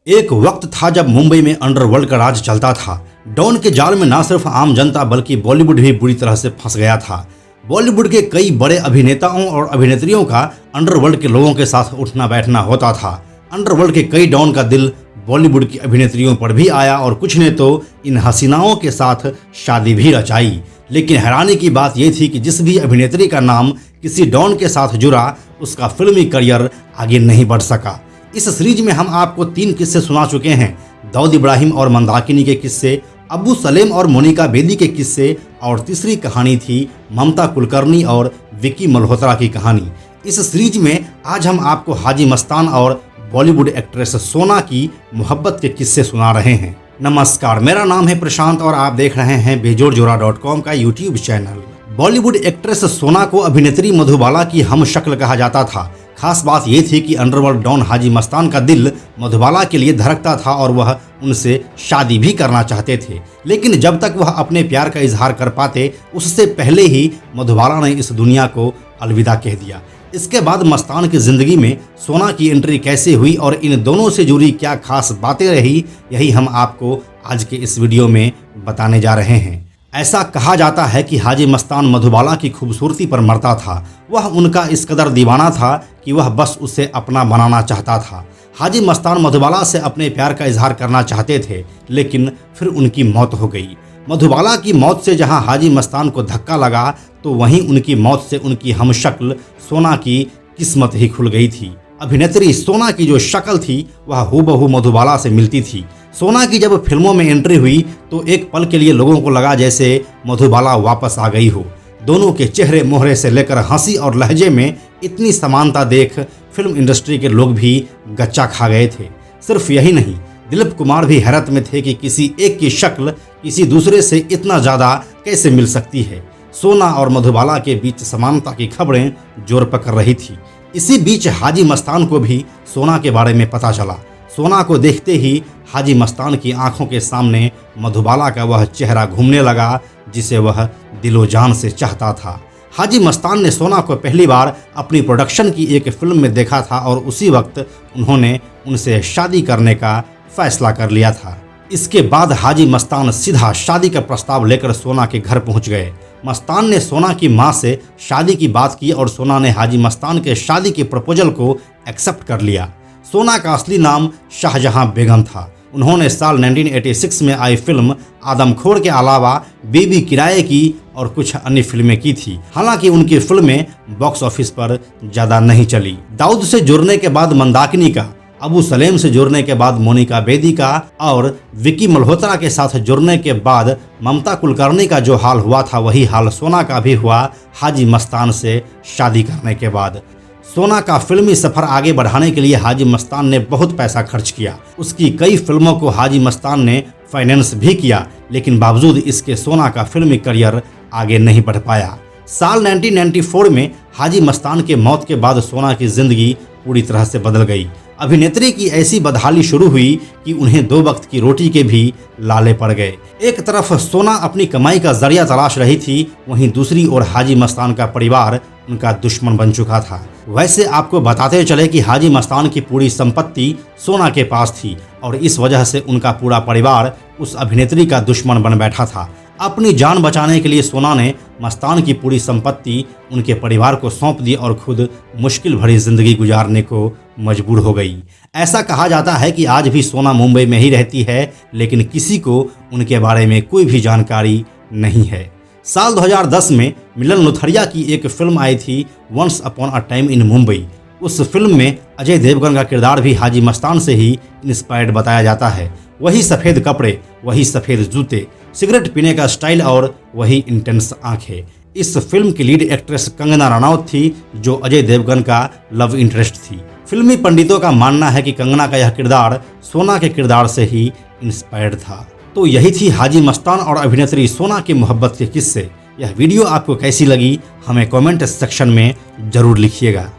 एक वक्त था जब मुंबई में अंडरवर्ल्ड का राज चलता था। डॉन के जाल में न सिर्फ आम जनता बल्कि बॉलीवुड भी बुरी तरह से फंस गया था। बॉलीवुड के कई बड़े अभिनेताओं और अभिनेत्रियों का अंडरवर्ल्ड के लोगों के साथ उठना बैठना होता था। अंडरवर्ल्ड के कई डॉन का दिल बॉलीवुड की अभिनेत्रियों पर भी आया और कुछ ने तो इन हसीनाओं के साथ शादी भी रचाई। लेकिन हैरानी की बात यह थी कि जिस भी अभिनेत्री का नाम किसी डॉन के साथ जुड़ा उसका फिल्मी करियर आगे नहीं बढ़ सका। इस सीरीज में हम आपको 3 किस्से सुना चुके हैं। दाऊद इब्राहिम और मंदाकिनी के किस्से, अब्बू सलेम और मोनिका बेदी के किस्से और तीसरी कहानी थी ममता कुलकर्णी और विकी मल्होत्रा की कहानी। इस सीरीज में आज हम आपको हाजी मस्तान और बॉलीवुड एक्ट्रेस सोना की मोहब्बत के किस्से सुना रहे हैं। नमस्कार, मेरा नाम है प्रशांत और आप देख रहे हैं बेजोड़जोड़ा.com का यूट्यूब चैनल। बॉलीवुड एक्ट्रेस सोना को अभिनेत्री मधुबाला की हम शक्ल कहा जाता था। खास बात यह थी कि अंडरवर्ल्ड डॉन हाजी मस्तान का दिल मधुबाला के लिए धड़कता था और वह उनसे शादी भी करना चाहते थे। लेकिन जब तक वह अपने प्यार का इजहार कर पाते उससे पहले ही मधुबाला ने इस दुनिया को अलविदा कह दिया। इसके बाद मस्तान की ज़िंदगी में सोना की एंट्री कैसे हुई और इन दोनों से जुड़ी क्या खास बातें रही, यही हम आपको आज के इस वीडियो में बताने जा रहे हैं। ऐसा कहा जाता है कि हाजी मस्तान मधुबाला की खूबसूरती पर मरता था। वह उनका इस कदर दीवाना था कि वह बस उसे अपना बनाना चाहता था। हाजी मस्तान मधुबाला से अपने प्यार का इजहार करना चाहते थे, लेकिन फिर उनकी मौत हो गई। मधुबाला की मौत से जहां हाजी मस्तान को धक्का लगा तो वहीं उनकी मौत से उनकी हमशक्ल सोना की किस्मत ही खुल गई थी। अभिनेत्री सोना की जो शक्ल थी वह हूबहू मधुबाला से मिलती थी। सोना की जब फिल्मों में एंट्री हुई तो एक पल के लिए लोगों को लगा जैसे मधुबाला वापस आ गई हो। दोनों के चेहरे मोहरे से लेकर हंसी और लहजे में इतनी समानता देख फिल्म इंडस्ट्री के लोग भी गच्चा खा गए थे। सिर्फ यही नहीं, दिलीप कुमार भी हैरत में थे कि किसी एक की शक्ल किसी दूसरे से इतना ज़्यादा कैसे मिल सकती है। सोना और मधुबाला के बीच समानता की खबरें जोर पकड़ रही थी। इसी बीच हाजी मस्तान को भी सोना के बारे में पता चला। सोना को देखते ही हाजी मस्तान की आंखों के सामने मधुबाला का वह चेहरा घूमने लगा जिसे वह दिलो जान से चाहता था। हाजी मस्तान ने सोना को पहली बार अपनी प्रोडक्शन की एक फिल्म में देखा था और उसी वक्त उन्होंने उनसे शादी करने का फैसला कर लिया था। इसके बाद हाजी मस्तान सीधा शादी का प्रस्ताव लेकर सोना के घर पहुंच गए। मस्तान ने सोना की मां से शादी की बात की और सोना ने हाजी मस्तान के शादी के प्रपोजल को एक्सेप्ट कर लिया। सोना का असली नाम शाहजहां बेगम था। उन्होंने साल 1986 में आई फिल्म आदमखोर के अलावा बीबी किराए की और कुछ अन्य फिल्में की थी। हालांकि उनकी फिल्में बॉक्स ऑफिस पर ज़्यादा नहीं चली। दाऊद से जुड़ने के बाद मंदाकिनी का, अबू सलेम से जुड़ने के बाद मोनिका बेदी का और विकी मल्होत्रा के साथ जुड़ने के बाद ममता कुलकर्णी का जो हाल हुआ था वही हाल सोना का भी हुआ हाजी मस्तान से शादी करने के बाद। सोना का फिल्मी सफर आगे बढ़ाने के लिए हाजी मस्तान ने बहुत पैसा खर्च किया। उसकी कई फिल्मों को हाजी मस्तान ने फाइनेंस भी किया, लेकिन बावजूद इसके सोना का फिल्मी करियर आगे नहीं बढ़ पाया। साल 1994 में हाजी मस्तान के मौत के बाद सोना की जिंदगी पूरी तरह से बदल गई। अभिनेत्री की ऐसी बदहाली शुरू हुई कि उन्हें 2 वक्त की रोटी के भी लाले पड़ गए। एक तरफ सोना अपनी कमाई का जरिया तलाश रही थी, वहीं दूसरी ओर हाजी मस्तान का परिवार उनका दुश्मन बन चुका था। वैसे आपको बताते चले कि हाजी मस्तान की पूरी संपत्ति सोना के पास थी और इस वजह से उनका पूरा परिवार उस अभिनेत्री का दुश्मन बन बैठा था। अपनी जान बचाने के लिए सोना ने मस्तान की पूरी संपत्ति उनके परिवार को सौंप दी और खुद मुश्किल भरी जिंदगी गुजारने को मजबूर हो गई। ऐसा कहा जाता है कि आज भी सोना मुंबई में ही रहती है, लेकिन किसी को उनके बारे में कोई भी जानकारी नहीं है। साल 2010 में मिलन लुथरिया की एक फिल्म आई थी once upon a time in Mumbai. उस फिल्म में अजय देवगन का किरदार भी हाजी मस्तान से ही इंस्पायर्ड बताया जाता है। वही सफ़ेद कपड़े, वही सफ़ेद जूते, सिगरेट पीने का स्टाइल और वही इंटेंस आंखें। इस फिल्म की लीड एक्ट्रेस कंगना रनौत थी जो अजय देवगन का लव इंटरेस्ट थी। फिल्मी पंडितों का मानना है कि कंगना का यह किरदार सोना के किरदार से ही इंस्पायर्ड था। तो यही थी हाजी मस्तान और अभिनेत्री सोना की मोहब्बत के किस्से। यह वीडियो आपको कैसी लगी हमें कमेंट सेक्शन में ज़रूर लिखिएगा।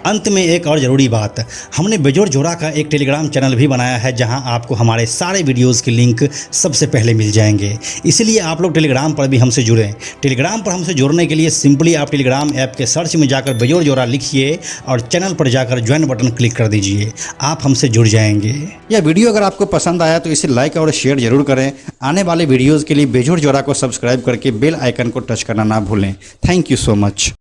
अंत में एक और ज़रूरी बात, हमने बेजोड़ जोड़ा का एक टेलीग्राम चैनल भी बनाया है जहां आपको हमारे सारे वीडियोस के लिंक सबसे पहले मिल जाएंगे। इसलिए आप लोग टेलीग्राम पर भी हमसे जुड़ें। टेलीग्राम पर हमसे जुड़ने के लिए सिंपली आप टेलीग्राम ऐप के सर्च में जाकर बेजोड़ जोड़ा लिखिए और चैनल पर जाकर ज्वाइन बटन क्लिक कर दीजिए। आप हमसे जुड़ जाएंगे। यह वीडियो अगर आपको पसंद आया तो इसे लाइक और शेयर जरूर करें। आने वाले वीडियोज़ के लिए बेजोड़ जोड़ा को सब्सक्राइब करके बेल आइकन को टच करना ना भूलें। Thank you so much.